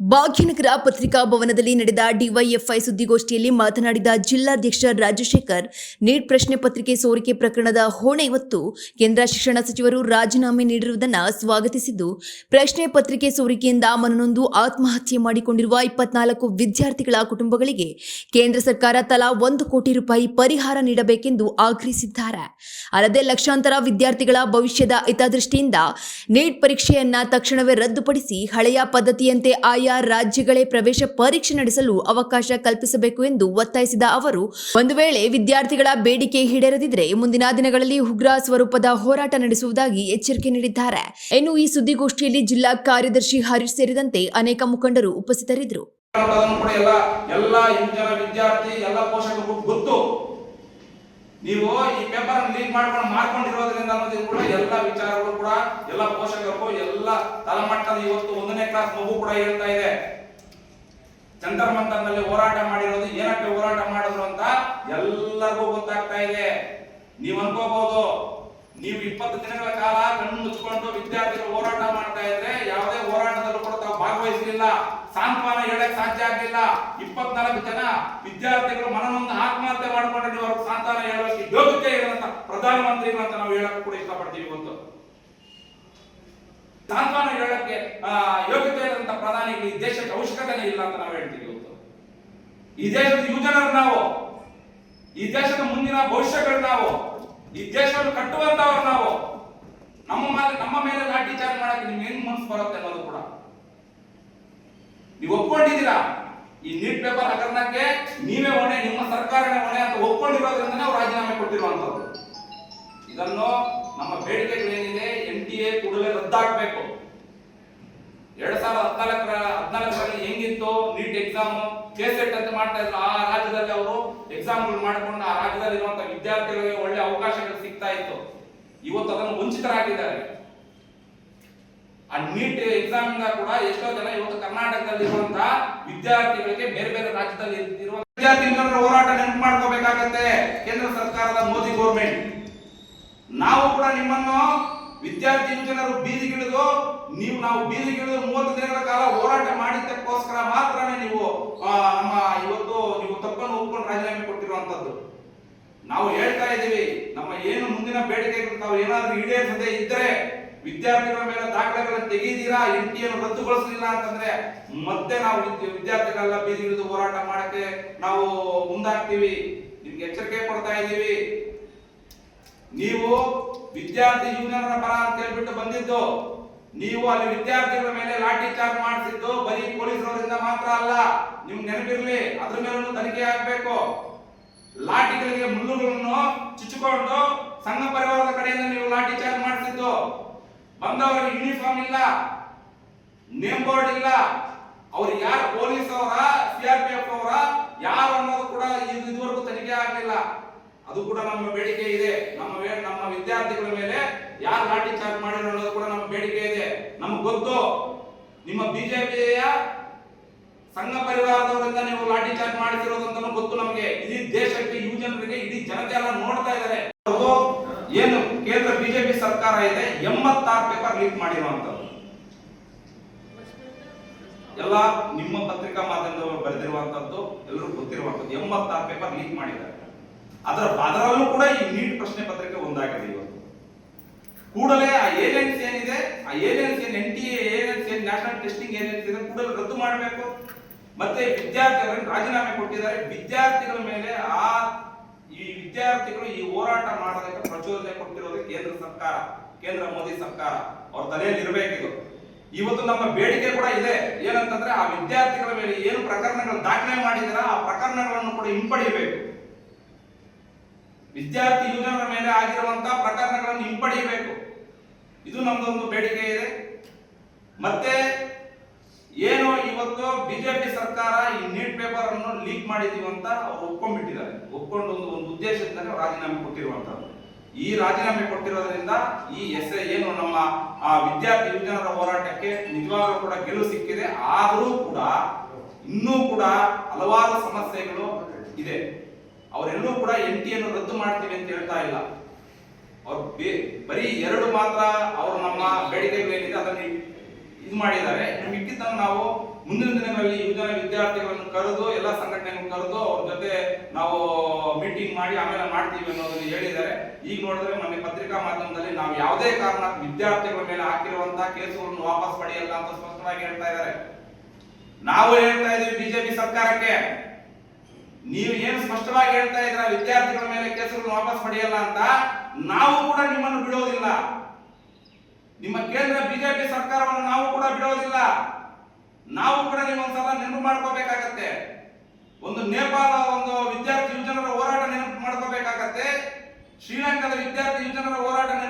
ಭಾಗ್ಯನಗರ ಪತ್ರಿಕಾ ಭವನದಲ್ಲಿ ನಡೆದ ಡಿವೈಎಫ್ಐ ಸುದ್ದಿಗೋಷ್ಠಿಯಲ್ಲಿ ಮಾತನಾಡಿದ ಜಿಲ್ಲಾಧ್ಯಕ್ಷ ರಾಜಶೇಖರ್, ನೀಟ್ ಪ್ರಶ್ನೆ ಪತ್ರಿಕೆ ಸೋರಿಕೆ ಪ್ರಕರಣದ ಹೊಣೆ ಹೊತ್ತು ಕೇಂದ್ರ ಶಿಕ್ಷಣ ಸಚಿವರು ರಾಜೀನಾಮೆ ನೀಡಿರುವುದನ್ನು ಸ್ವಾಗತಿಸಿದ್ದು, ಪ್ರಶ್ನೆ ಪತ್ರಿಕೆ ಸೋರಿಕೆಯಿಂದ ಮನನೊಂದು ಆತ್ಮಹತ್ಯೆ ಮಾಡಿಕೊಂಡಿರುವ 24 ವಿದ್ಯಾರ್ಥಿಗಳ ಕುಟುಂಬಗಳಿಗೆ ಕೇಂದ್ರ ಸರ್ಕಾರ ತಲಾ 1 ಕೋಟಿ ರೂಪಾಯಿ ಪರಿಹಾರ ನೀಡಬೇಕೆಂದು ಆಗ್ರಹಿಸಿದ್ದಾರೆ. ಅಲ್ಲದೆ ಲಕ್ಷಾಂತರ ವಿದ್ಯಾರ್ಥಿಗಳ ಭವಿಷ್ಯದ ಹಿತದೃಷ್ಟಿಯಿಂದ ನೀಟ್ ಪರೀಕ್ಷೆಯನ್ನ ತಕ್ಷಣವೇ ರದ್ದುಪಡಿಸಿ ಹಳೆಯ ಪದ್ಧತಿಯಂತೆ ಆಯಾ ರಾಜ್ಯಗಳೇ ಪ್ರವೇಶ ಪರೀಕ್ಷೆ ನಡೆಸಲು ಅವಕಾಶ ಕಲ್ಪಿಸಬೇಕು ಎಂದು ಒತ್ತಾಯಿಸಿದ ಅವರು, ಒಂದು ವೇಳೆ ವಿದ್ಯಾರ್ಥಿಗಳ ಬೇಡಿಕೆ ಈಡೇರದಿದ್ದರೆ ಮುಂದಿನ ದಿನಗಳಲ್ಲಿ ಉಗ್ರ ಸ್ವರೂಪದ ಹೋರಾಟ ನಡೆಸುವುದಾಗಿ ಎಚ್ಚರಿಕೆ ನೀಡಿದ್ದಾರೆ. ಇನ್ನು ಈ ಸುದ್ದಿಗೋಷ್ಠಿಯಲ್ಲಿ ಜಿಲ್ಲಾ ಕಾರ್ಯದರ್ಶಿ ಹರೀಶ್ ಸೇರಿದಂತೆ ಅನೇಕ ಮುಖಂಡರು ಉಪಸ್ಥಿತರಿದ್ದರು. ನೀವು ಈ ಪೇಪರ್ ಲೀಕ್ ಮಾಡ್ಕೊಂಡಿರೋದ್ರಿಂದ ಕೂಡ ಎಲ್ಲ ವಿಚಾರಗಳು ಕೂಡ ಎಲ್ಲ ಪೋಷಕರು ಎಲ್ಲ ತಳಮಟ್ಟದ ಇವತ್ತು 1ನೇ ಕ್ಲಾಸ್ ಮಗು ಕೂಡ ಹೇಳ್ತಾ ಇದೆ, ಜಂತರ್ ಮಂತರ್ನಲ್ಲಿ ಹೋರಾಟ ಮಾಡಿರೋದು ಏನಕ್ಕೆ ಹೋರಾಟ ಮಾಡಿದ್ರು ಅಂತ ಎಲ್ಲರಿಗೂ ಗೊತ್ತಾಗ್ತಾ ಇದೆ. ನೀವು ಅನ್ಕೋಬಹುದು, ನೀವು 20 ದಿನಗಳ ಕಾಲ ಕಣ್ಣು ಮುಚ್ಚಿಕೊಂಡು ವಿದ್ಯಾರ್ಥಿಗಳು ಹೋರಾಟ ಮಾಡ್ತಾ ಇದ್ರೆ ಯಾವುದೇ ಹೋರಾಟದಲ್ಲೂ ಕೂಡ ತಾವು ಭಾಗವಹಿಸಲಿಲ್ಲ, ಸಾಂತ್ವನ ಹೇಳಕ್ ಸಾಧ್ಯ ಆಗಲಿಲ್ಲ. 24 ಜನ ವಿದ್ಯಾರ್ಥಿಗಳು ಮನನೊಂದು ಆತ್ಮಹತ್ಯೆ ಮಾಡ್ಕೊಂಡು ಅವ್ರಿಗೆ ಸಾಂತ್ವನ ಹೇಳೋಕೆ ಯೋಗ್ಯತೆ ಇರುವಂತ ಪ್ರಧಾನಮಂತ್ರಿಗಳು ಅಂತ ನಾವು ಹೇಳಕ್ ಕೂಡ ಇಷ್ಟಪಡ್ತೀವಿ. ಇವತ್ತು ಸಾಂತ್ವನ ಹೇಳಕ್ಕೆ ಯೋಗ್ಯತೆ ಇರುವಂತ ಪ್ರಧಾನಿಗಳು ಈ ದೇಶಕ್ಕೆ ಅವಶ್ಯಕತೆನೇ ಇಲ್ಲ ಅಂತ ನಾವು ಹೇಳ್ತೀವಿ. ಇವತ್ತು ಈ ದೇಶದ ಯುವಜನರು ನಾವು, ಈ ದೇಶದ ಮುಂದಿನ ಭವಿಷ್ಯಗಳು ನಾವು, ಈ ದೇಶವನ್ನು ಕಟ್ಟುವಂತವ್ರು ನಾವು. ನಮ್ಮ ಮೇಲೆ ಲಾಠಿ ಚಾರ್ಜ್ ಮಾಡಕ್ಕೆ ನಿಮ್ಗೆ ಹೆಂಗ್ ಮನಸ್ಸು ಬರುತ್ತೆ ಅನ್ನೋದು ಕೂಡ ನೀವು ಒಪ್ಕೊಂಡಿದ್ದೀರಾ. ಈ ನೀಟ್ ಪೇಪರ್ ಹಗರಣಕ್ಕೆ ನೀವೇ ಹೊಣೆ, ನಿಮ್ಮ ಸರ್ಕಾರನೇ ಹೊಣೆ ಅಂತ ಒಪ್ಕೊಂಡಿರೋದ್ರಿಂದ ನಾವು ರಾಜೀನಾಮೆ ಕೊಟ್ಟಿರುವಂತದ್ದು. ಇದನ್ನು ನಮ್ಮ ಬೇಡಿಕೆಗಳೇನಿದೆ, NTA ಕೂಡಲೇ ರದ್ದಾಗಬೇಕು. 2014ರಲ್ಲಿ ಹೆಂಗಿತ್ತು ನೀಟ್ ಎಕ್ಸಾಮ್, KCET ಅಂತ ಮಾಡ್ತಾ ಇದ್ರು, ಆ ರಾಜ್ಯದಲ್ಲಿ ಅವರು ಎಕ್ಸಾಮ್ಗಳು ಮಾಡಿಕೊಂಡು ಆ ರಾಜ್ಯದಲ್ಲಿ ಇರುವಂತಹ ವಿದ್ಯಾರ್ಥಿಗಳಿಗೆ ಒಳ್ಳೆ ಅವಕಾಶಗಳು ಸಿಗ್ತಾ ಇತ್ತು. ಇವತ್ತು ಅದನ್ನು ವಂಚಿತರಾಗಿದ್ದಾರೆ. ಆ ನೀಟ್ ಎಕ್ಸಾಮ್ ಇಂದ ಕೂಡ ಎಷ್ಟೋ ಜನ ಇವತ್ತು ಕರ್ನಾಟಕದಲ್ಲಿ ಇರುವಂತಹ ವಿದ್ಯಾರ್ಥಿಗಳಿಗೆ ಬೇರೆ ಬೇರೆ ರಾಜ್ಯದಲ್ಲಿ ಇರುವ ವಿದ್ಯಾರ್ಥಿಗಳ ಹೋರಾಟ ನೆನಪು ಮಾಡ್ಕೋಬೇಕಾಗತ್ತೆ. ಕೇಂದ್ರ ಸರ್ಕಾರದ ಮೋದಿ ಗೌರ್ಮೆಂಟ್, ನಾವು ಕೂಡ ನಿಮ್ಮನ್ನು ವಿದ್ಯಾರ್ಥಿ ಯುವಜನರು ಬೀದಿಗಿಳಿದು ನಾವು ಬೀದಿಗಿಳಿದು 30 ದಿನಗಳ ಕಾಲ ಹೋರಾಟ ಮಾಡಿದ್ದಕ್ಕೋಸ್ಕರ ಮಾತ್ರನೇ ನೀವು ನಮ್ಮ ಇವತ್ತು ನೀವು ತಪ್ಪನ್ನು ಒಪ್ಪಿಕೊಂಡು ರಾಜೀನಾಮೆ ಕೊಟ್ಟಿರುವಂತದ್ದು. ನಾವು ಹೇಳ್ತಾ ಇದ್ದೀವಿ, ನಮ್ಮ ಏನು ಮುಂದಿನ ಬೇಡಿಕೆಗಳು ತಾವು ಏನಾದ್ರೂ ಈಡೇರಿಸದೇ ಇದ್ದರೆ ವಿದ್ಯಾರ್ಥಿಗಳ ಮೇಲೆ ದಾಖಲೆಗಳನ್ನು ತೆಗೆದಿರಾ, NTA ರದ್ದುಗೊಳಿಸಲಿಲ್ಲ ಅಂತಂದ್ರೆ ಮತ್ತೆ ನಾವು ವಿದ್ಯಾರ್ಥಿಗಳೆಲ್ಲ ಬೀದಿಗಿಳಿದು ಹೋರಾಟ ಮಾಡಕ್ಕೆ ನಾವು ಮುಂದಾಗ್ತೀವಿ. ನಿಮ್ಗೆ ಎಚ್ಚರಿಕೆ ಕೊಡ್ತಾ ಇದ್ದೀವಿ. ನೀವು ವಿದ್ಯಾರ್ಥಿ ಯುವಜನರ ಪರ ಅಂತ ಹೇಳ್ಬಿಟ್ಟು ಬಂದಿದ್ದು, ನೀವು ಅಲ್ಲಿ ವಿದ್ಯಾರ್ಥಿಗಳ ಮೇಲೆ ಲಾಠಿ ಚಾರ್ಜ್ ಮಾಡಿಸಿದ್ದು ಬರೀ ಪೊಲೀಸರಿಂದ ಮಾತ್ರ ಅಲ್ಲ. ನಿಮ್ಗೆ ನೆನಪಿರ್ಲಿ, ಅದ್ರ ಮೇಲೂ ತನಿಖೆ ಆಗ್ಬೇಕು. ಲಾಠಿಗಳಿಗೆ ಮುಳ್ಳುಗಳನ್ನು ಚುಚ್ಚಿಕೊಂಡು ಸಂಘ ಪರಿವಾರದ ಕಡೆಯಿಂದ ನೀವು ಲಾಠಿ ಚಾರ್ಜ್ ಮಾಡಿಸಿದ್ದು, ಬಂದವರಿಗೆ ಯೂನಿಫಾರ್ಮ್ ಇಲ್ಲ, ನೇಮ್ ಬೋರ್ಡ್ ಇಲ್ಲ, ಅವ್ರು ಯಾರು ಪೊಲೀಸ್ ಅವರ CRPF ಅವರ ಯಾರು ಅನ್ನೋದು ಕೂಡ ಇದುವರೆಗೂ ತನಿಖೆ ಆಗಲಿಲ್ಲ. ಅದು ಕೂಡ ನಮ್ಮ ಬೇಡಿಕೆ ಇದೆ. ನಮ್ಮ ವಿದ್ಯಾರ್ಥಿಗಳ ಮೇಲೆ ಯಾರು ಲಾಠಿ ಚಾರ್ಜ್ ಮಾಡಿರೋ ಅನ್ನೋದು ಕೂಡ ನಮ್ಮ ಬೇಡಿಕೆ ಇದೆ. ನಮ್ಗೆ ಗೊತ್ತು, ನಿಮ್ಮ ಬಿಜೆಪಿಯ ಸಂಘ ಪರಿವಾರದವರಿಂದ ನೀವು ಲಾಠಿ ಚಾರ್ಜ್ ಮಾಡಿಸಿರೋದಂತ ಗೊತ್ತು ನಮಗೆ. ಇಡೀ ದೇಶಕ್ಕೆ, ಯುವಜನರಿಗೆ, ಇಡೀ ಜನತೆ ಎಲ್ಲ ನೋಡ್ತಾ ಇದ್ದಾರೆ. ಏನು ಕೇಂದ್ರ ಬಿಜೆಪಿ ಸರ್ಕಾರ ಇದೆ, 86 ಪೇಪರ್ ಲೀಕ್ ಮಾಡಿರುವಂತದ್ದು ಎಲ್ಲ ನಿಮ್ಮ ಪತ್ರಿಕಾ ಮಾಧ್ಯಮದವರು ಬರೆದಿರುವಂತದ್ದು, ಎಲ್ಲರೂ ಗೊತ್ತಿರುವಂತದ್ದು. 86 ಪೇಪರ್ ಲೀಕ್ ಮಾಡಿದ್ದಾರೆ. ಅದರಲ್ಲೂ ಕೂಡ ಈ ನೀಟ್ ಪ್ರಶ್ನೆ ಪತ್ರಿಕೆ ಒಂದಾಗಿದೆ. ಇವತ್ತು ಕೂಡಲೇ ಆ ಏಜೆನ್ಸಿ ಏನಿದೆ, ಆ agency NTA agency, national testing agency ಇದೆ, ಕೂಡಲೇ ರದ್ದು ಮಾಡಬೇಕು. ಮತ್ತೆ ವಿದ್ಯಾರ್ಥಿಗಳನ್ನು ರಾಜೀನಾಮೆ ಕೊಟ್ಟಿದ್ದಾರೆ. ವಿದ್ಯಾರ್ಥಿಗಳ ಮೇಲೆ ಈ ವಿದ್ಯಾರ್ಥಿಗಳು ಈ ಹೋರಾಟ ಮಾಡೋದಕ್ಕೆ ಪ್ರಚೋದನೆ ಕೊಟ್ಟಿರೋದು ಕೇಂದ್ರ ಸರ್ಕಾರ, ಕೇಂದ್ರ ಮೋದಿ ಸರ್ಕಾರ. ಅವ್ರ ತಲೆಯಲ್ಲಿ ಇರಬೇಕಿದು. ಇವತ್ತು ನಮ್ಮ ಬೇಡಿಕೆ ಕೂಡ ಇದೆ, ಏನಂತಂದ್ರೆ ಆ ವಿದ್ಯಾರ್ಥಿಗಳ ಮೇಲೆ ಏನು ಪ್ರಕರಣಗಳು ದಾಖಲೆ ಮಾಡಿದಾರ ಆ ಪ್ರಕರಣಗಳನ್ನು ಕೂಡ ಹಿಂಪಡೆಯಬೇಕು. ವಿದ್ಯಾರ್ಥಿ ಯುವಜನರ ಮೇಲೆ ಆಗಿರುವಂತಹ ಪ್ರಕರಣಗಳನ್ನು ಹಿಂಪಡೆಯಬೇಕು. ಇದು ನಮ್ದೊಂದು ಬೇಡಿಕೆ ಇದೆ. ಮತ್ತೆ ಏನು ಇವತ್ತು ಬಿಜೆಪಿ ಸರ್ಕಾರ ಈ ನೀಟ್ ಪೇಪರ್ ಅನ್ನು ಲೀಕ್ ಮಾಡಿದೀವಿ ಅಂತ ಅವ್ರು ಒಪ್ಕೊಂಡ್ಬಿಟ್ಟಿದ್ದಾರೆ. ಒಪ್ಕೊಂಡು ಒಂದು ಉದ್ದೇಶದಿಂದ ರಾಜೀನಾಮೆ ಕೊಟ್ಟಿರುವಂತದ್ದು. ಈ ರಾಜೀನಾಮೆ ಕೊಟ್ಟಿರೋದ್ರಿಂದ ಈ ಏನು ನಮ್ಮ ವಿದ್ಯಾರ್ಥಿ ಯುವಜನರ ಹೋರಾಟಕ್ಕೆ ನಿಜವಾಗ್ಲೂ ಕೂಡ ಗೆಲುವು ಸಿಕ್ಕಿದೆ. ಆದರೂ ಕೂಡ ಇನ್ನೂ ಕೂಡ ಹಲವಾರು ಸಮಸ್ಯೆಗಳು ಇದೆ. ಅವರೆಲ್ಲೂ ಕೂಡ NTA ರದ್ದು ಮಾಡ್ತೀವಿ ಅಂತ ಹೇಳ್ತಾ ಇಲ್ಲ. ಅವ್ರು ಬರೀ 2 ಮಾತ್ರ ಅವರು ನಮ್ಮ ಬೇಡಿಕೆಗಳೇನಿದೆ ಅದನ್ನು ಇದು ಮಾಡಿದ್ದಾರೆ. ಮಿಕ್ಕಿದ್ದನ್ನು ನಾವು ಮುಂದಿನ ದಿನಗಳಲ್ಲಿ ಯುವಜನ ವಿದ್ಯಾರ್ಥಿಗಳನ್ನು ಕರೆದು ಎಲ್ಲ ಸಂಘಟನೆಗಳನ್ನು ಕರೆದು ಅವ್ರ ಜೊತೆ ನಾವು ಮೀಟಿಂಗ್ ಮಾಡಿ ಆಮೇಲೆ ಮಾಡ್ತೀವಿ ಅನ್ನೋದನ್ನು ಹೇಳಿದ್ದಾರೆ. ಈಗ ನೋಡಿದ್ರೆ ಮೊನ್ನೆ ಪತ್ರಿಕಾ ಮಾಧ್ಯಮದಲ್ಲಿ ನಾವು ಯಾವುದೇ ಕಾರಣ ವಿದ್ಯಾರ್ಥಿಗಳ ಮೇಲೆ ಹಾಕಿರುವಂತಹ ಕೇಸುಗಳನ್ನು ವಾಪಸ್ ಪಡೆಯಲ್ಲ ಅಂತ ಸ್ಪಷ್ಟವಾಗಿ ಹೇಳ್ತಾ ಇದ್ದಾರೆ. ನಾವು ಹೇಳ್ತಾ ಇದೀವಿ ಬಿಜೆಪಿ ಸರ್ಕಾರಕ್ಕೆ, ನೀವು ಏನು ಸ್ಪಷ್ಟವಾಗಿ ಹೇಳ್ತಾ ಇದ್ರ ವಿದ್ಯಾರ್ಥಿಗಳ ಮೇಲೆ ಕೇಸುಗಳನ್ನು ವಾಪಸ್ ಪಡೆಯಲ್ಲ ಅಂತ, ನಾವು ಕೂಡ ನಿಮ್ಮನ್ನು ಬಿಡೋದಿಲ್ಲ. ನಿಮ್ಮ ಕೇಂದ್ರ ಬಿಜೆಪಿ ಸರ್ಕಾರವನ್ನು ನಾವು ಕೂಡ ಬಿಡೋದಿಲ್ಲ. ನಾವು ಕೂಡ ನೀವೊಂದ್ಸಲ ನೆನಪು ಮಾಡ್ಕೋಬೇಕಾಗತ್ತೆ. ಒಂದು ನೇಪಾಳ ಒಂದು ವಿದ್ಯಾರ್ಥಿ ಯುವಜನರ ಹೋರಾಟ ನೆನಪು ಮಾಡ್ಕೋಬೇಕಾಗತ್ತೆ. ಶ್ರೀಲಂಕಾದ ವಿದ್ಯಾರ್ಥಿ ಯುವಜನರ ಹೋರಾಟ